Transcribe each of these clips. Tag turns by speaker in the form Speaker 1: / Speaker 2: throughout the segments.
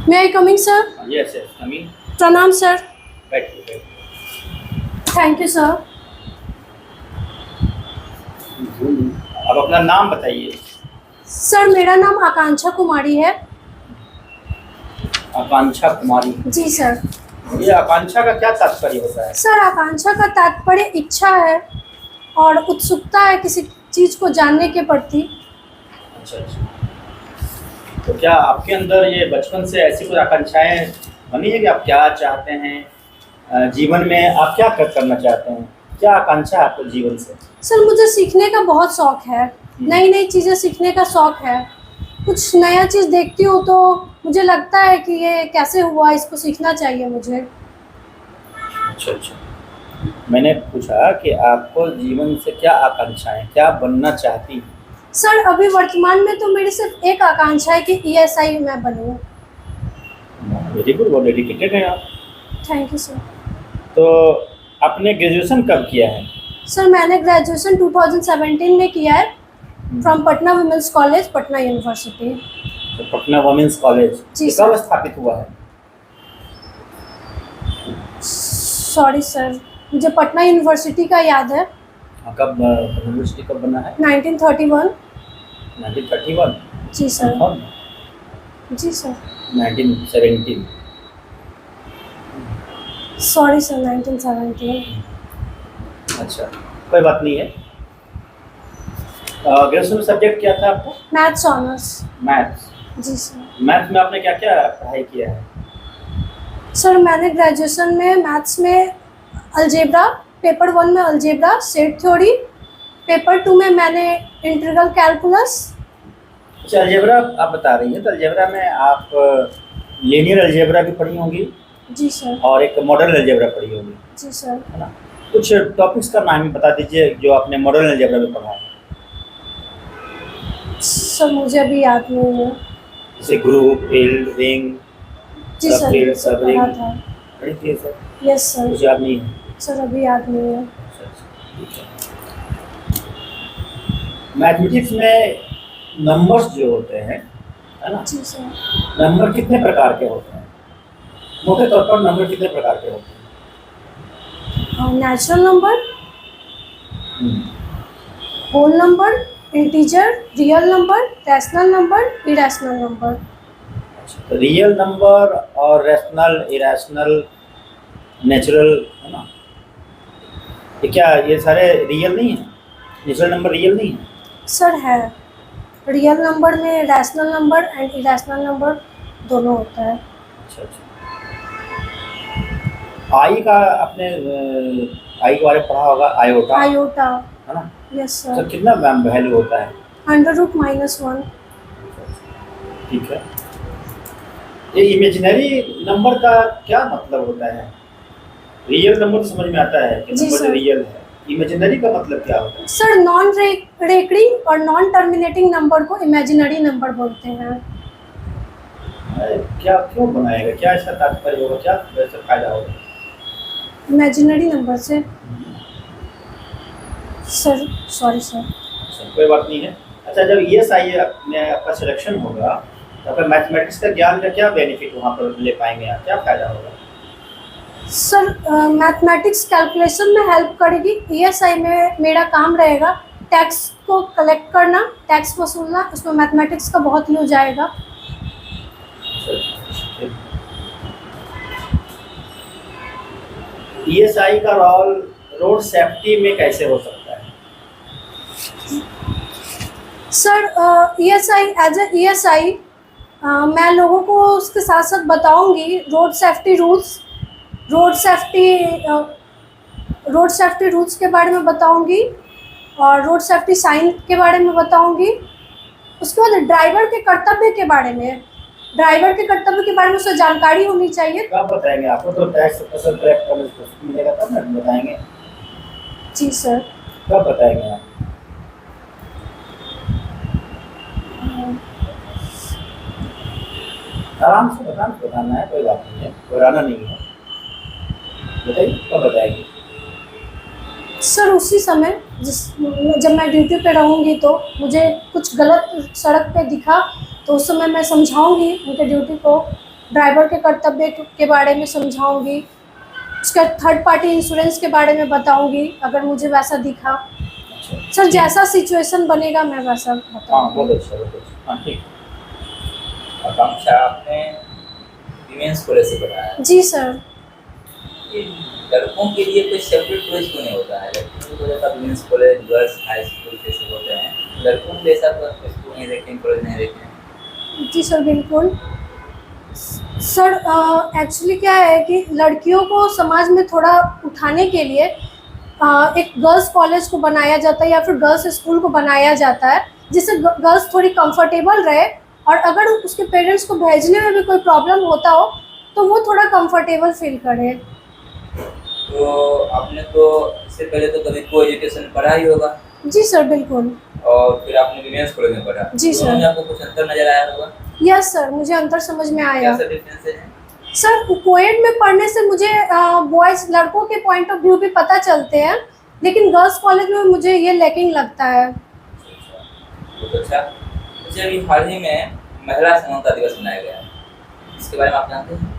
Speaker 1: May I coming, sir?
Speaker 2: Yes, yes, coming.
Speaker 1: प्रणाम sir.
Speaker 2: बैठिए बैठिए.
Speaker 1: Thank you sir.
Speaker 2: अब अपना नाम बताइए.
Speaker 1: सर मेरा नाम आकांक्षा कुमारी है.
Speaker 2: आकांक्षा कुमारी.
Speaker 1: जी सर.
Speaker 2: ये आकांक्षा का क्या तात्पर्य होता है?
Speaker 1: सर आकांक्षा का तात्पर्य इच्छा है और उत्सुकता है किसी चीज़ को जानने के प्रति.
Speaker 2: अच्छा अच्छा. तो क्या आपके अंदर ये बचपन से ऐसी कुछ आकांक्षाएं बनी है कि आप क्या चाहते हैं जीवन में, आप क्या करना चाहते हैं, क्या आकांक्षा है आपको जीवन से?
Speaker 1: सर मुझे सीखने का बहुत शौक़ है. नई नई चीज़ें सीखने का शौक़ है. कुछ नया चीज़ देखती हूँ तो मुझे लगता है कि ये कैसे हुआ, इसको सीखना चाहिए मुझे.
Speaker 2: अच्छा अच्छा. मैंने पूछा कि आपको जीवन से क्या आकांक्षाएं, क्या बनना चाहती हैं?
Speaker 1: सर अभी वर्तमान में तो मेरी सिर्फ एक आकांक्षा है कि ESI मैं बनूँ.
Speaker 2: वेरी गुड, बहुत डेडिकेटेड हैं आप.
Speaker 1: Thank you sir.
Speaker 2: तो आपने ग्रेजुएशन कब किया है?
Speaker 1: सर मैंने ग्रेजुएशन 2017 में किया है from Patna women's college, Patna university.
Speaker 2: तो पटना वुमेंस कॉलेज
Speaker 1: जी
Speaker 2: कब स्थापित हुआ है?
Speaker 1: सॉरी सर, मुझे पटना यूनिवर्सिटी का याद है.
Speaker 2: कब यूनिवर्सिटी कब बना है?
Speaker 1: 1931.
Speaker 2: 1931.
Speaker 1: जी सर. जी सर.
Speaker 2: 1917.
Speaker 1: Sorry sir, 1917.
Speaker 2: अच्छा, कोई बात नहीं है. ग्रेजुएशन में सब्जेक्ट क्या था आपका?
Speaker 1: Maths honours.
Speaker 2: मैथ्स.
Speaker 1: जी सर.
Speaker 2: मैथ्स में आपने क्या क्या पढ़ाई किया है?
Speaker 1: सर मैंने ग्रेजुएशन में मैथ्स में अलजेब्रा, पेपर 1 में अलजेब्रा सेट थ्योरी, पेपर 2 में मैंने इंटीग्रल कैलकुलस.
Speaker 2: अच्छा, अलजेब्रा आप बता रही हैं, तो अलजेब्रा में आप लीनियर अलजेब्रा भी पढ़ी होंगी.
Speaker 1: जी सर.
Speaker 2: और एक मॉडर्न अलजेब्रा पढ़ी होगी.
Speaker 1: जी सर.
Speaker 2: है ना? कुछ टॉपिक्स का नाम बता दीजिए जो आपने मॉडर्न अलजेब्रा में पढ़ा है.
Speaker 1: सर मुझे अभी याद नहीं है.
Speaker 2: जैसे ग्रुप, फील्ड, रिंग.
Speaker 1: जी सर, पढ़ा था.
Speaker 2: पढ़ी थी सर?
Speaker 1: Yes sir.
Speaker 2: मुझे याद नहीं है.
Speaker 1: सर अभी याद नहीं है.
Speaker 2: मैथमेटिक्स में नंबर्स जो होते हैं, है ना?
Speaker 1: जी सर.
Speaker 2: नंबर कितने प्रकार के होते हैं? मोटे तौर पर नंबर कितने प्रकार के होते हैं?
Speaker 1: Natural number, whole number, integer, real number, rational number, irrational number.
Speaker 2: तो रियल नंबर और रैशनल, इरेशनल, नेचुरल, है ना? ये क्या, ये सारे रियल नहीं है? नेचुरल नंबर रियल नहीं है?
Speaker 1: सर है. रियल नंबर में rational number and irrational number दोनों होता है.
Speaker 2: अच्छा अच्छा. आई का आपने आई के बारे में पढ़ा होगा, आयोटा.
Speaker 1: आयोटा.
Speaker 2: है ना?
Speaker 1: यस
Speaker 2: तो
Speaker 1: सर.
Speaker 2: कितना वैल्यू होता है?
Speaker 1: √-1.
Speaker 2: ठीक है. ये इमेजिनरी नंबर का क्या मतलब होता है? रियल नंबर तो समझ में आता है कि नंबर रियल है. इमेजिनरी का मतलब क्या होता है?
Speaker 1: सर नॉन रेकरिंग और नॉन टर्मिनेटिंग नंबर को इमेजिनरी नंबर बोलते हैं.
Speaker 2: क्या, क्यों बनाएगा, क्या इसका तात्पर्य होगा, क्या वैसे फायदा होगा
Speaker 1: इमेजिनरी नंबर से? Sir sorry sir.
Speaker 2: कोई बात नहीं है. अच्छा, जब ESI में आपका सिलेक्शन होगा तो आपका मैथमेटिक्स का ज्ञान का क्या बेनिफिट वहाँ पर ले पाएंगे आप, क्या फ़ायदा होगा?
Speaker 1: सर मैथमेटिक्स कैलकुलेशन में हेल्प करेगी. ESI में मेरा काम रहेगा टैक्स को कलेक्ट करना, टैक्स वसूलना. उसमें मैथमेटिक्स का बहुत यूज आएगा.
Speaker 2: ESI का रोल रोड सेफ्टी में कैसे हो सकता है?
Speaker 1: Sir ESI as a ESI मैं लोगों को उसके साथ साथ बताऊंगी road safety rules, road safety rules के बारे में बताऊंगी और रोड सेफ्टी साइन के बारे में बताऊंगी. उसके बाद ड्राइवर के कर्तव्य के बारे में, उसे जानकारी होनी चाहिए.
Speaker 2: कब बताएंगे आपको? तो टैक्स फसल कलेक्ट करने को मिलेगा तब ना बताएंगे.
Speaker 1: जी सर.
Speaker 2: कब बताएंगे आप? आराम से बताना है, कोई बात नहीं है, घबराना नहीं है. बताइए कब बताएंगे?
Speaker 1: सर उसी समय जब मैं ड्यूटी पे रहूँगी तो मुझे कुछ गलत सड़क पे दिखा तो उस समय मैं समझाऊंगी उनके ड्यूटी को ड्राइवर के कर्तव्य के बारे में समझाऊंगी, उसका थर्ड पार्टी इंश्योरेंस के बारे में बताऊंगी अगर मुझे वैसा दिखा।
Speaker 2: अच्छा,
Speaker 1: सर जैसा सिचुएशन बनेगा मैं वैसा
Speaker 2: हाँ
Speaker 1: बताऊंगी।
Speaker 2: बहुत अच्छा, बहुत अच्छा। हाँ ठीक।
Speaker 3: आकांक्षा, आपने विमेंस कॉलेज से पढ़ा है।
Speaker 1: जी सर।
Speaker 3: ये लड़कों के लिए कोई सेपरेट कॉलेज क्यों नहीं होता है? लड़कियों को जैसा women's college, girls high school जैसे होते हैं, लड़कों के लिए ऐसा स्कूल नहीं देखते, कॉलेज नहीं देखते?
Speaker 1: जी सर बिल्कुल। सर एक्चुअली क्या है कि लड़कियों को समाज में थोड़ा उठाने के लिए एक गर्ल्स कॉलेज को बनाया जाता है या फिर गर्ल्स स्कूल को बनाया जाता है, जिससे गर्ल्स थोड़ी कंफर्टेबल रहे, और अगर उसके पेरेंट्स को भेजने में भी कोई प्रॉब्लम होता हो तो वो थोड़ा कंफर्टेबल फील करे।
Speaker 3: तो आपने तो इससे पहले तो कभी को एजुकेशन पढ़ा ही होगा,
Speaker 1: जी सर बिल्कुल।
Speaker 3: और फिर आपने विमेंस कॉलेज में पढ़ा।
Speaker 1: जी सर।
Speaker 3: दोनों में आपको कुछ अंतर नजर आया होगा?
Speaker 1: यस सर, मुझे अंतर समझ में आया।
Speaker 3: क्या सा डिफरेंस है?
Speaker 1: सर कोएड में पढ़ने से मुझे बॉयज़ लड़कों के पॉइंट ऑफ व्यू भी पता चलते हैं, लेकिन गर्ल्स कॉलेज में मुझे ये लैकिंग लगता है।
Speaker 3: बहुत अच्छा। अच्छा, अभी हाल ही में महिला समानता दिवस मनाया गया है, इसके बारे में आप जानते हैं?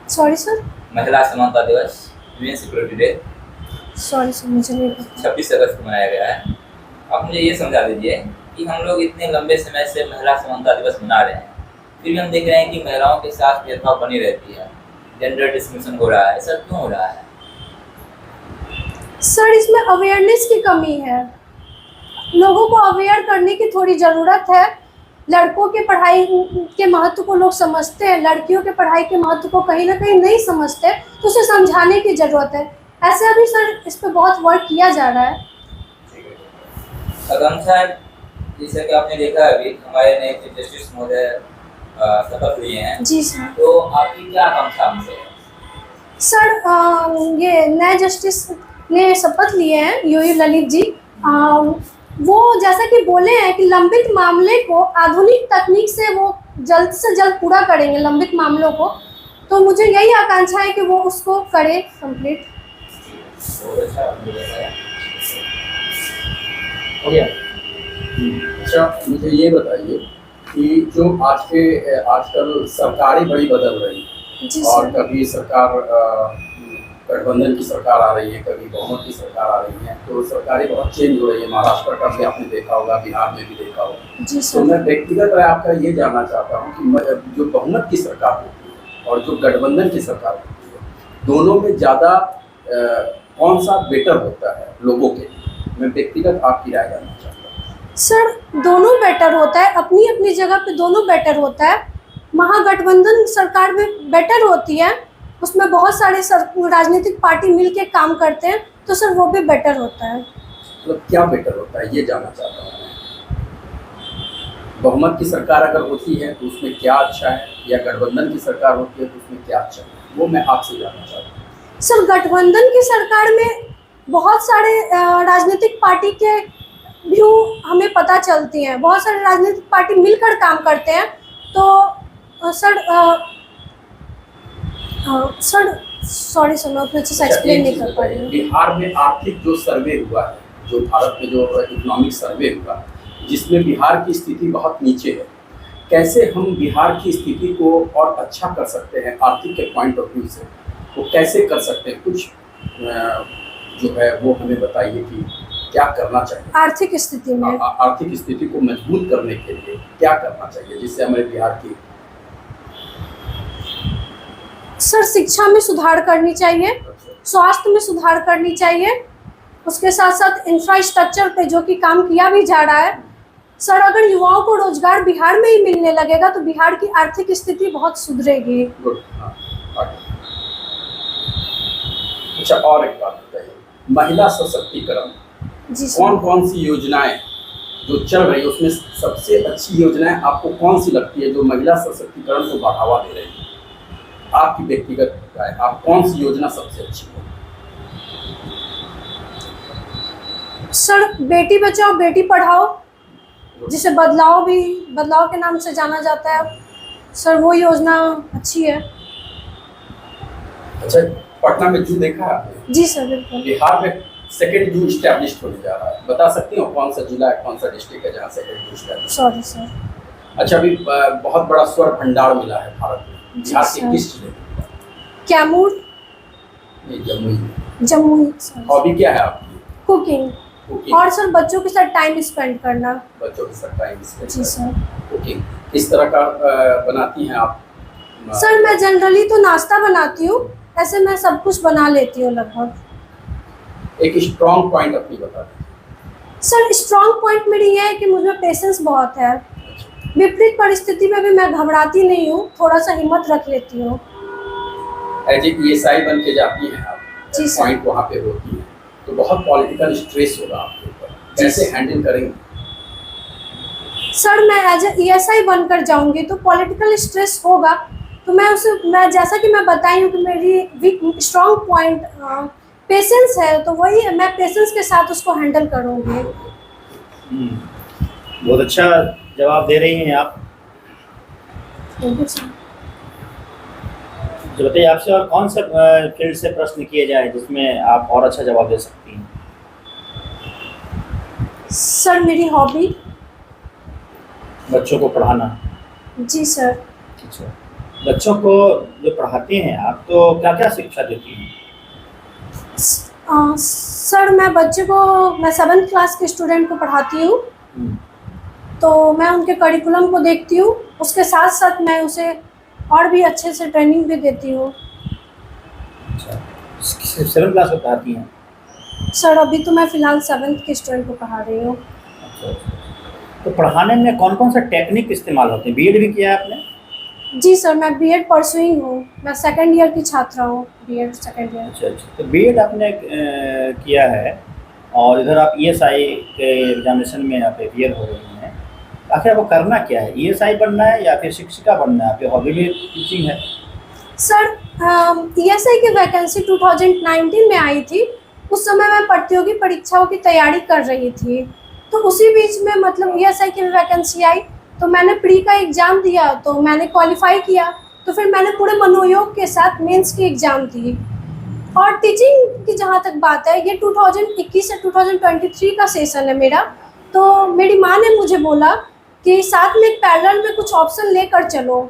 Speaker 1: Sorry sir.
Speaker 3: महिला समानता दिवस, women's equality day,
Speaker 1: sorry sir, मुझे नहीं पता।
Speaker 3: 26 अगस्त को मनाया गया है। आप मुझे ये समझा दीजिए कि हम लोग इतने लंबे समय से महिला समानता दिवस मना रहे हैं, फिर भी हम देख रहे हैं कि महिलाओं के साथ भेदभाव बनी रहती है, जेंडर डिस्क्रिमिनेशन हो रहा है। ऐसा क्यों हो रहा है?
Speaker 1: सर इसमें अवेयरनेस की कमी है, लोगों को अवेयर करने की थोड़ी ज़रूरत है। लड़कों के पढ़ाई के महत्व को लोग समझते हैं, लड़कियों के पढ़ाई के महत्व को कहीं ना कहीं नहीं समझते, तो उसे समझाने की ज़रूरत है। ऐसे अभी सर इस पर बहुत वर्क किया जा रहा है।
Speaker 3: आकांक्षा, जैसा कि आपने देखा अभी हमारे नए चीफ जस्टिस महोदय शपथ लिए हैं,
Speaker 1: जी सर।
Speaker 3: तो आपकी क्या आकांक्षा हमसे है?
Speaker 1: सर ये नए जस्टिस ने शपथ लिए हैं, यूयू ललित जी। वो जैसा कि बोले हैं कि लंबित मामले को आधुनिक तकनीक से वो जल्द से जल्द पूरा करेंगे, लंबित मामलों को। तो मुझे यही आकांक्षा है कि वो उसको करे कंप्लीट।
Speaker 3: बहुत अच्छा आपने बताया।
Speaker 2: हो गया।
Speaker 4: अच्छा, मुझे ये बताइए कि जो आजकल सरकारें बड़ी बदल रही हैं,
Speaker 1: जी
Speaker 4: और
Speaker 1: सर।
Speaker 4: कभी सरकार गठबंधन की सरकार आ रही है, कभी बहुमत की सरकार आ रही है, तो सरकारें बहुत चेंज हो रही है। महाराष्ट्र का भी आपने देखा होगा, बिहार में भी देखा होगा।
Speaker 1: जी
Speaker 4: तो
Speaker 1: सर।
Speaker 4: मैं व्यक्तिगत राय आपका ये जानना चाहता हूँ कि जो बहुमत की सरकार होती है और जो गठबंधन की सरकार होती है, दोनों में ज़्यादा कौन सा बेटर होता है लोगों के लिए? मैं व्यक्तिगत आपकी राय जानना चाहता हूँ।
Speaker 1: सर दोनों बेटर होता है, अपनी अपनी जगह पे दोनों बेटर होता है। महागठबंधन सरकार में बेटर होती है, उसमें बहुत सारे राजनीतिक पार्टी मिलके काम करते हैं, तो सर वो भी बेटर होता है।
Speaker 4: मतलब क्या बेटर होता है ये जानना चाहता हूँ मैं। बहुमत की सरकार अगर होती है तो उसमें क्या अच्छा है, या गठबंधन की सरकार होती है तो उसमें क्या अच्छा है, वो मैं आपसे जानना चाहता हूँ।
Speaker 1: सर गठबंधन की सरकार में बहुत सारे राजनीतिक पार्टी के व्यू हमें पता चलती हैं, बहुत सारे राजनीतिक पार्टी मिलकर काम करते हैं। तो सर सॉरी सर, मैं उतना अच्छे से एक्सप्लेन नहीं कर पा रही हूँ।
Speaker 4: बिहार में आर्थिक जो सर्वे हुआ है, जो भारत में जो इकोनॉमिक सर्वे हुआ, जिसमें बिहार की स्थिति बहुत नीचे है, कैसे हम बिहार की स्थिति को और अच्छा कर सकते हैं आर्थिक के पॉइंट ऑफ व्यू से, वो कैसे कर सकते हैं? कुछ जो है वो हमें बताइए कि क्या करना चाहिए
Speaker 1: आर्थिक स्थिति में।
Speaker 4: आर्थिक स्थिति को मजबूत करने के लिए क्या करना चाहिए, जिससे हमारे बिहार की।
Speaker 1: सर शिक्षा में सुधार करनी चाहिए, स्वास्थ्य में सुधार करनी चाहिए, उसके साथ साथ इंफ्रास्ट्रक्चर पे जो कि काम किया भी जा रहा है। सर अगर युवाओं को रोजगार बिहार में ही मिलने लगेगा तो बिहार की आर्थिक स्थिति बहुत सुधरेगी।
Speaker 4: गुड। हाँ, आगे। अच्छा, और एक बात बताइए, महिला सशक्तिकरण,
Speaker 1: जी सर।
Speaker 4: कौन कौन सी योजनाएं जो चल रही है उसमें सबसे अच्छी योजनाएं आपको कौन सी लगती है जो महिला सशक्तिकरण को बढ़ावा दे रही है? आपकी व्यक्तिगत राय, आप कौन सी योजना सबसे अच्छी है?
Speaker 1: सर बेटी बचाओ बेटी पढ़ाओ, जिसे बदलाव के नाम से जाना जाता है, सर वो योजना अच्छी है।
Speaker 4: अच्छा, पटना में जू देखा है आपने?
Speaker 1: जी सर बिल्कुल।
Speaker 4: बिहार में सेकेंड जू स्टैब्लिश होने जा रहा है, बता सकती हो कौन सा जिला है, कौन सा डिस्ट्रिक्ट है जहाँ सेकेंड जू स्टैब्लिश?
Speaker 1: Sorry sir.
Speaker 4: अच्छा, अभी बहुत बड़ा स्वर भंडार मिला है भारत में, बिहार के
Speaker 1: सर।
Speaker 4: किस जिले में?
Speaker 1: कैमूर,
Speaker 4: नहीं, जमुई।
Speaker 1: जमुई सर।
Speaker 4: हॉबी क्या है आपकी?
Speaker 1: Cooking,
Speaker 4: cooking.
Speaker 1: और सर बच्चों के साथ टाइम स्पेंड करना।
Speaker 4: बच्चों के साथ टाइम स्पेंड
Speaker 1: जी सर।
Speaker 4: कुकिंग किस तरह का बनाती हैं आप?
Speaker 1: सर मैं जनरली तो नाश्ता बनाती हूँ, ऐसे मैं सब कुछ बना लेती हूँ लगभग।
Speaker 4: एक स्ट्रॉन्ग पॉइंट अपनी बता दें।
Speaker 1: सर स्ट्रॉन्ग पॉइंट मेरी ये है कि मुझ में पेशेंस बहुत है। विपरीत परिस्थिति में भी मैं घबराती नहीं हूँ, थोड़ा सा हिम्मत रख लेती हूँ।
Speaker 4: एज ए ESI बन के जाती हैं आप,
Speaker 1: जी सर।
Speaker 4: पॉइंट वहाँ पे होती है, तो बहुत पॉलिटिकल स्ट्रेस होगा आपके ऊपर, कैसे हैंडल करेंगे?
Speaker 1: सर मैं एज ए ESI बनकर जाऊंगी तो पॉलिटिकल स्ट्रेस होगा, तो मैं जैसा कि मैं बताई हूँ कि मेरी स्ट्रॉन्ग पॉइंट पेशेंस है, तो वही मैं पेशेंस के साथ उसको हैंडल करूँगी।
Speaker 2: बहुत अच्छा जवाब दे रही हैं आप।
Speaker 1: Thank you sir.
Speaker 2: तो बताइए, आपसे और कौन सा फील्ड से प्रश्न किए जाए जिसमें आप और अच्छा जवाब दे सकती हैं?
Speaker 1: सर मेरी हॉबी।
Speaker 2: बच्चों को पढ़ाना।
Speaker 1: जी सर।
Speaker 2: अच्छा, बच्चों को जो पढ़ाते हैं आप, तो क्या क्या शिक्षा देती हैं?
Speaker 1: सर मैं 7th क्लास के स्टूडेंट को पढ़ाती हूँ, तो मैं उनके करिकुलम को देखती हूँ, उसके साथ साथ मैं उसे और भी अच्छे से ट्रेनिंग भी देती हूँ।
Speaker 2: अच्छा, 7th क्लास को पढ़ाती हैं?
Speaker 1: सर अभी तो मैं फ़िलहाल 7th के स्टूडेंट को पढ़ा रही हूँ।
Speaker 2: अच्छा अच्छा। तो पढ़ाने में कौन कौन सा टेक्निक इस्तेमाल होते हैं? बीएड भी किया है आपने?
Speaker 1: जी सर, मैं बीएड परसुइंग हूँ, मैं 2nd ईयर की छात्रा हूँ, बीएड 2nd ईयर।
Speaker 2: अच्छा अच्छा, तो बीएड आपने किया है और इधर आप ESI के एग्जामिनेशन में आप अपियर हो रही हैं। आखिर आपको करना क्या है? ESI बनना है या फिर शिक्षिका बनना है? आपकी हॉबी भी टीचिंग है?
Speaker 1: सर ESI की वैकेंसी 2019 में आई थी, उस समय मैं प्रतियोगी परीक्षाओं की तैयारी कर रही थी, तो उसी बीच में मतलब ESI की वैकेंसी आई, तो मैंने प्री का एग्ज़ाम दिया, तो मैंने क्वालिफाई किया, तो फिर मैंने पूरे मनोयोग के साथ मेंस की एग्ज़ाम दी। और टीचिंग की जहाँ तक बात है, ये 2021 से 2023 का सेशन है मेरा, तो मेरी माँ ने मुझे बोला कि साथ में एक पैरेलल में कुछ ऑप्शन लेकर चलो,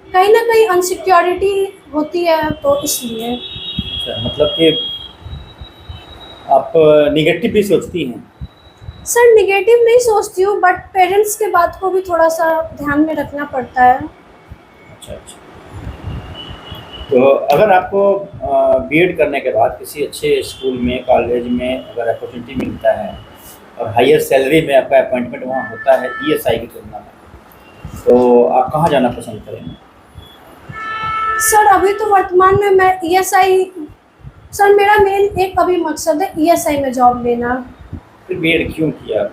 Speaker 1: कहीं ना कहीं अनसिक्योरिटी होती है, तो इसलिए।
Speaker 2: अच्छा, मतलब कि आप निगेटिव भी सोचती हैं?
Speaker 1: सर निगेटिव नहीं सोचती हूँ, बट पेरेंट्स के बात को भी थोड़ा सा ध्यान में रखना पड़ता है।
Speaker 2: अच्छा अच्छा। तो अगर आपको बीएड करने के बाद किसी अच्छे स्कूल में, कॉलेज में अगर अपॉर्चुनिटी मिलता है और हायर सैलरी में आपका अपॉइंटमेंट वहाँ होता है ESI की तुलना में, तो आप कहाँ जाना पसंद करेंगे?
Speaker 1: सर अभी तो वर्तमान में मैं ESI, सर मेरा मेन एक अभी मकसद है ESI में जॉब लेना।
Speaker 2: फिर बीएड क्यों किया?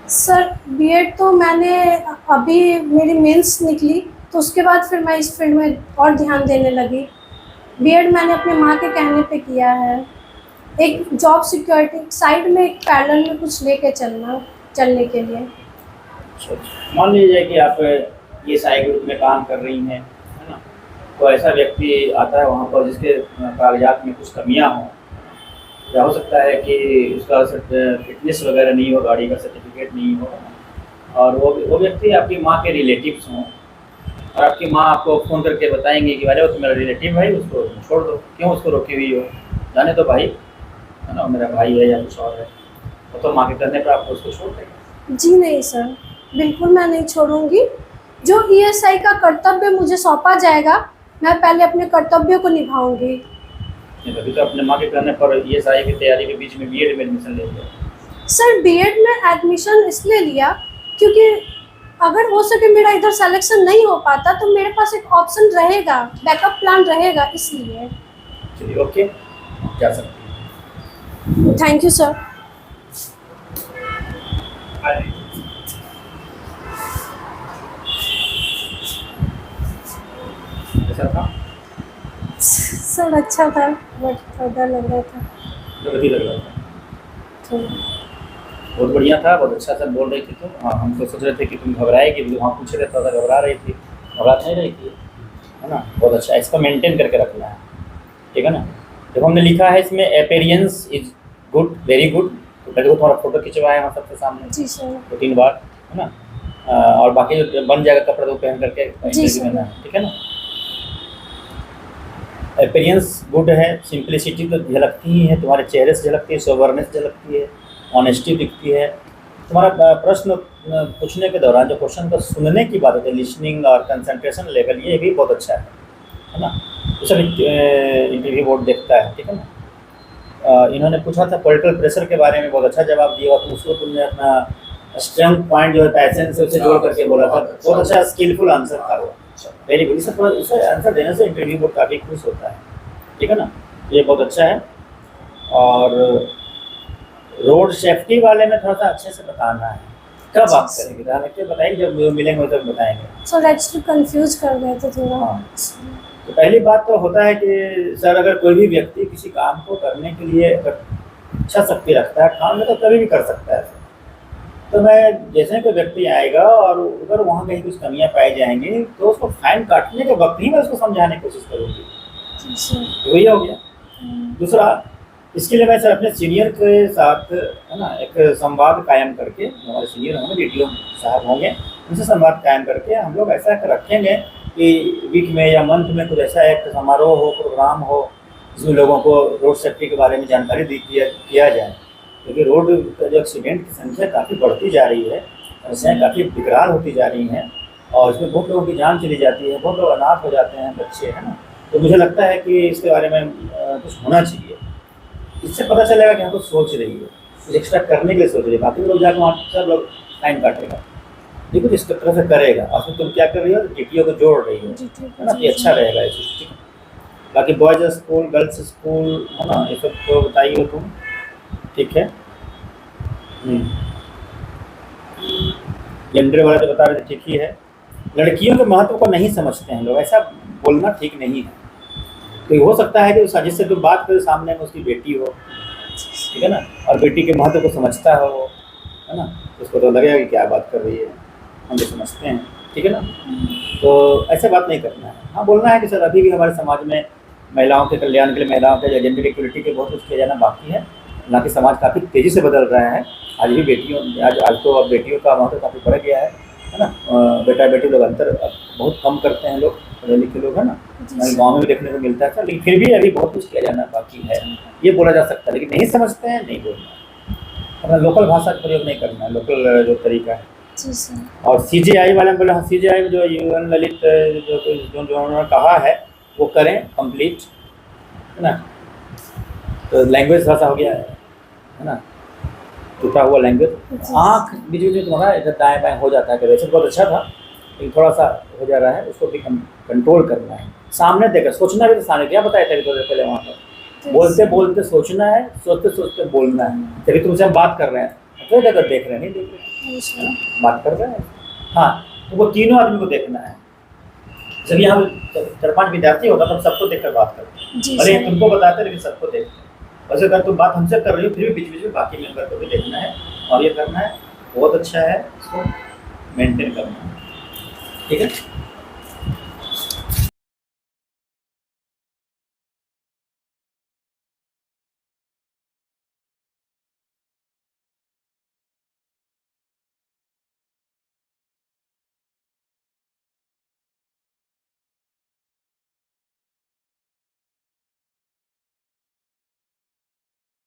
Speaker 1: सर बीएड तो मैंने अभी मेरी मेंस निकली, तो उसके बाद फिर मैं इस फील्ड में और ध्यान देने लगी। बीएड मैंने अपनी माँ के कहने पे किया है, एक जॉब सिक्योरिटी साइड में, एक पैरेलल में कुछ लेके चलने के लिए।
Speaker 2: अच्छा अच्छा। मान लीजिए कि आप ESI ग्रुप में काम कर रही हैं, है ना, तो ऐसा व्यक्ति आता है वहाँ पर जिसके कागजात में कुछ कमियाँ हों, या हो सकता है कि उसका फिटनेस वगैरह नहीं हो, गाड़ी का सर्टिफिकेट नहीं हो, और वो व्यक्ति आपकी माँ के रिलेटिव्स हों, और आपकी माँ आपको फ़ोन करके बताएंगे कि अरे वो तो मेरा रिलेटिव है, उसको छोड़ दो, क्यों उसको रोकी हुई हो, जाने दो भाई, है ना, मेरा भाई है या कुछ और है, तो माँ के करने पर आपको उसको छोड़ देंगे?
Speaker 1: जी नहीं सर, बिल्कुल मैं नहीं छोड़ूंगी। जो ESI का कर्तव्य मुझे सौंपा जाएगा, मैं पहले अपने कर्तव्य को निभाऊंगी।
Speaker 2: अभी तो अपने माँ के कहने पर ESI की तैयारी के बीच में बीएड में एडमिशन ले लिया?
Speaker 1: सर बीएड में एडमिशन इसलिए लिया क्योंकि अगर हो सके मेरा इधर सिलेक्शन नहीं हो पाता तो मेरे पास एक ऑप्शन रहेगा, बैकअप प्लान रहेगा, इसलिए।
Speaker 2: चलिए, ओके, जा सकते हैं।
Speaker 1: Thank you sir.
Speaker 2: कैसा था?
Speaker 1: सर अच्छा था, बट थोड़ा लग रहा था।
Speaker 2: गलती लग रहा था?
Speaker 1: तो
Speaker 2: बहुत बढ़िया था, बहुत अच्छा सब बोल रही थी तुम। हाँ, हम तो सोच रहे थे कि तुम घबराएगी, वहाँ पूछ रहे था, घबरा रही थी, घबरा नहीं रही थी, है ना। बहुत अच्छा, इसको मेंटेन करके रखना है, ठीक है ना। जब हमने लिखा है इसमें appearance is good, very good, तो पहले तुम्हारा फोटो खिंचवाया वहाँ सबके सामने।
Speaker 1: जी सर।
Speaker 2: 2-3 बार, है ना, और बाकी जो बन जाएगा कपड़ा तो पहन करके
Speaker 1: जी
Speaker 2: इंटरव्यू
Speaker 1: सर।
Speaker 2: देना है, ठीक है ना। अपीयरेंस गुड है, सिंप्लिसिटी तो झलकती ही है, तुम्हारे चेहरे से झलकती है, सोबरनेस झलकती है, ऑनेस्टी दिखती है। तुम्हारा प्रश्न पूछने के दौरान जो क्वेश्चन को सुनने की बात होती है, लिसनिंग और कंसंट्रेशन लेवल, ये भी बहुत अच्छा है ना। तो सब इंटरव्यू बोर्ड देखता है, ठीक है ना। इन्होंने पूछा था पॉलिटिकल प्रेशर के बारे में, बहुत अच्छा जवाब दिया, और उसको तुमने अपना स्ट्रेंथ पॉइंट जो है पैशन से उसे जोड़ करके बोला था, बहुत अच्छा स्किलफुल आंसर था वो, वेरी गुड। इसे थोड़ा इसे आंसर देने से इंटरव्यू बोर्ड काफ़ी खुश होता है, ठीक है ना, ये बहुत अच्छा है। और रोड सेफ्टी वाले में थोड़ा सा अच्छे से बताना है, कब आप करेंगे, क्यों बताएंगे, जब मिलेंगे तब बताएंगे।
Speaker 1: सो एक्चुअली कंफ्यूज कर गए थे थोड़ा।
Speaker 2: हाँ, तो पहली बात तो होता है कि सर अगर कोई भी व्यक्ति किसी काम को करने के लिए इच्छा शक्ति रखता है काम में, तो कभी भी कर सकता है। तो मैं जैसे कोई व्यक्ति आएगा और अगर वहाँ कहीं कुछ कमियाँ पाई जाएंगी तो उसको फाइन काटने के वक्त ही मैं उसको समझाने की कोशिश करूँगी, तो वही हो गया। दूसरा, इसके लिए मैं सर अपने सीनियर के साथ है ना एक संवाद कायम करके, हमारे सीनियर होंगे, डीटीओ साहब होंगे, उनसे संवाद कायम करके हम लोग ऐसा रखेंगे कि वीक में या मंथ में कुछ ऐसा एक समारोह हो, प्रोग्राम हो, जिसमें लोगों को रोड सेफ्टी के बारे में जानकारी किया जाए, क्योंकि रोड का जो एक्सीडेंट की संख्या काफ़ी बढ़ती जा रही है, समस्याएँ काफ़ी विकराल होती जा रही हैं, और इसमें बहुत लोगों की जान चली जाती है, बहुत लोग अनाथ हो जाते हैं बच्चे, है ना। तो मुझे लगता है कि इसके बारे में कुछ होना चाहिए, इससे पता चलेगा कि हम कुछ सोच रही है, कुछ एक्स्ट्रा करने के लिए सोच रही है। बाकी लोग जाकर वहाँ सब लोग फाइन काटेगा, ये कुछ इस तरह से करेगा, और फिर तुम क्या कर रही हो, टीटीओ को जोड़ रही हो, है ना, ये अच्छा रहेगा ये चीज़, ठीक है। बाकी बॉयज़ स्कूल, गर्ल्स स्कूल, है ना, ये सब तो बताइए तुम, ठीक है। जेंडर वाला जो बता रहे थे ठीक ही है। लड़कियों के महत्व को नहीं समझते हैं लोग, ऐसा बोलना ठीक नहीं है। तो हो सकता है कि जिससे तुम बात करो सामने में उसकी बेटी हो, ठीक है ना, और बेटी के महत्व को समझता हो, है ना, उसको तो लगेगा कि क्या बात कर रही है, हम जो समझते हैं, ठीक है ना। तो ऐसे बात नहीं करना है। हाँ, बोलना है कि सर अभी भी हमारे समाज में महिलाओं के कल्याण के लिए, महिलाओं के जेंडर इक्वलिटी के बहुत कुछ किया जाना बाकी है, हालांकि समाज काफ़ी तेज़ी से बदल रहा है। आज भी बेटियों आज तो अब बेटियों का महत्व काफ़ी बढ़ गया है ना। बेटा बेटी लोग अंतर अब बहुत कम करते हैं लोग, पढ़े लिखे लोग, है ना, गाँव में भी देखने को मिलता है, लेकिन फिर भी अभी बहुत कुछ किया जाना बाकी है, ये बोला जा सकता है। लेकिन नहीं समझते हैं, नहीं बोलना, अपना लोकल भाषा का प्रयोग नहीं करना है, लोकल जो तरीका है। और CGI वाले में बोले, हाँ CGI में जो UN ललित जो उन्होंने कहा है वो करें कंप्लीट, है ना। तो लैंग्वेज भाषा हो गया है ना, टूटा हुआ लैंग्वेज। आँख बीच बीच में तुम्हारा इधर दाएँ बाएँ हो जाता है, वैसे बहुत अच्छा था लेकिन थोड़ा सा हो जा रहा है, उसको भी कंट्रोल करना है। सामने देखकर सोचना भी, तो सामने क्या बताया था थोड़ी देर पहले वहाँ पर, बोलते बोलते सोचना है, सोचते सोचते बोलना है। तभी तुमसे हम बात कर रहे हैं, तो जगह देख रहे हैं, नहीं देख रहे, बात कर रहे हैं। हाँ, तो वो तीनों आदमी को देखना है। जब यहाँ 4-5 विद्यार्थी होगा तो हम सबको देखकर बात करते हैं, भले तुमको बताते लेकिन सबको देखते हैं। वैसे अगर तुम बात हमसे कर रही हो, फिर भी बीच बीच में बाकी मेंबर को भी देखना है, और ये करना है, बहुत अच्छा है, इसको मेंटेन करना है, ठीक है।